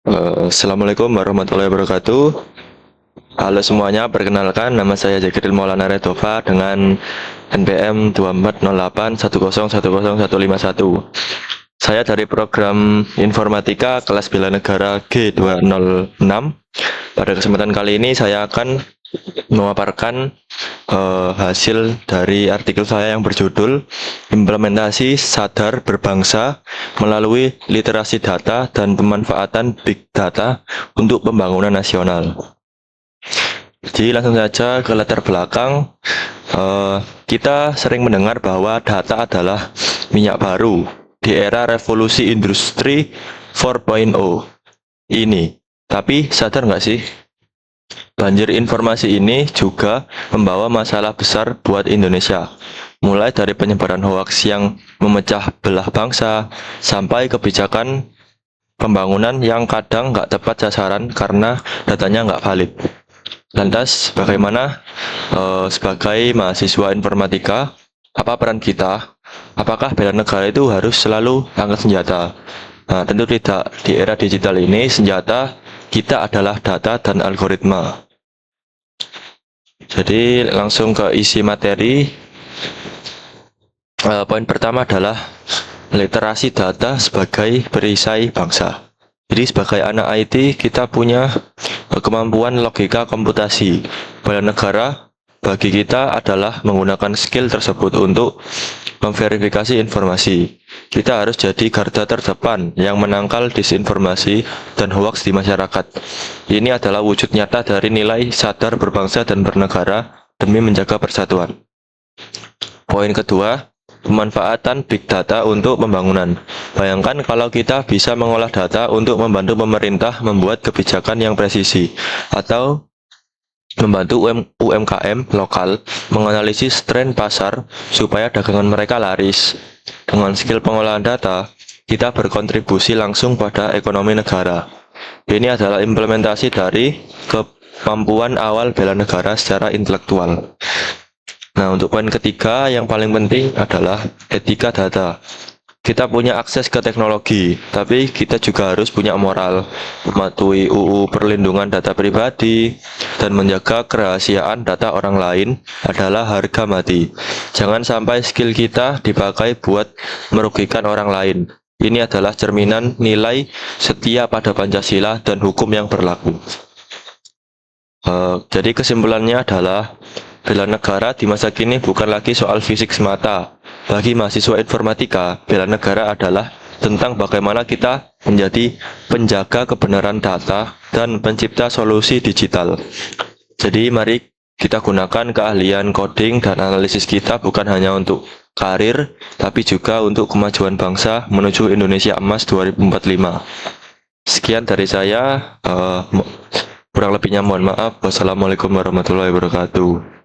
Assalamualaikum warahmatullahi wabarakatuh. Halo semuanya, perkenalkan nama saya Zakiril Maulana Redova dengan NPM 240810101151. Saya dari program Informatika kelas Bela Negara G206. Pada kesempatan kali ini saya akan memaparkan hasil dari artikel saya yang berjudul Implementasi Sadar Berbangsa melalui Literasi Data dan Pemanfaatan Big Data untuk Pembangunan Nasional. Jadi langsung saja ke latar belakang. Kita sering mendengar bahwa data adalah minyak baru di era revolusi industri 4.0 ini. Tapi sadar nggak sih? Banjir informasi ini juga membawa masalah besar buat Indonesia. Mulai dari penyebaran hoaks yang memecah belah bangsa, sampai kebijakan pembangunan yang kadang nggak tepat sasaran karena datanya nggak valid. Lantas, bagaimana sebagai mahasiswa informatika, apa peran kita? Apakah bela negara itu harus selalu angkat senjata? Nah, tentu tidak. Di era digital ini, senjata kita adalah data dan algoritma. Jadi langsung ke isi materi. Poin pertama adalah literasi data sebagai perisai bangsa. Jadi sebagai anak IT kita punya kemampuan logika komputasi. Bela negara bagi kita adalah menggunakan skill tersebut untuk memverifikasi informasi. Kita harus jadi garda terdepan yang menangkal disinformasi dan hoaks di masyarakat. Ini adalah wujud nyata dari nilai sadar berbangsa dan bernegara demi menjaga persatuan. Poin kedua, pemanfaatan big data untuk pembangunan. Bayangkan kalau kita bisa mengolah data untuk membantu pemerintah membuat kebijakan yang presisi, atau membantu UMKM lokal menganalisis tren pasar supaya dagangan mereka laris. Dengan skill pengolahan data, kita berkontribusi langsung pada ekonomi negara. Ini adalah implementasi dari kemampuan awal bela negara secara intelektual. Nah, untuk poin ketiga yang paling penting adalah etika data. Kita punya akses ke teknologi, tapi kita juga harus punya moral, mematuhi UU Perlindungan Data Pribadi, dan menjaga kerahasiaan data orang lain adalah harga mati. Jangan sampai skill kita dipakai buat merugikan orang lain. Ini adalah cerminan nilai setia pada Pancasila dan hukum yang berlaku. Jadi kesimpulannya adalah bela negara di masa kini bukan lagi soal fisik semata. Bagi mahasiswa informatika, bela negara adalah tentang bagaimana kita menjadi penjaga kebenaran data dan pencipta solusi digital. Jadi mari kita gunakan keahlian coding dan analisis kita bukan hanya untuk karir, tapi juga untuk kemajuan bangsa menuju Indonesia Emas 2045. Sekian dari saya, kurang lebihnya mohon maaf. Wassalamualaikum warahmatullahi wabarakatuh.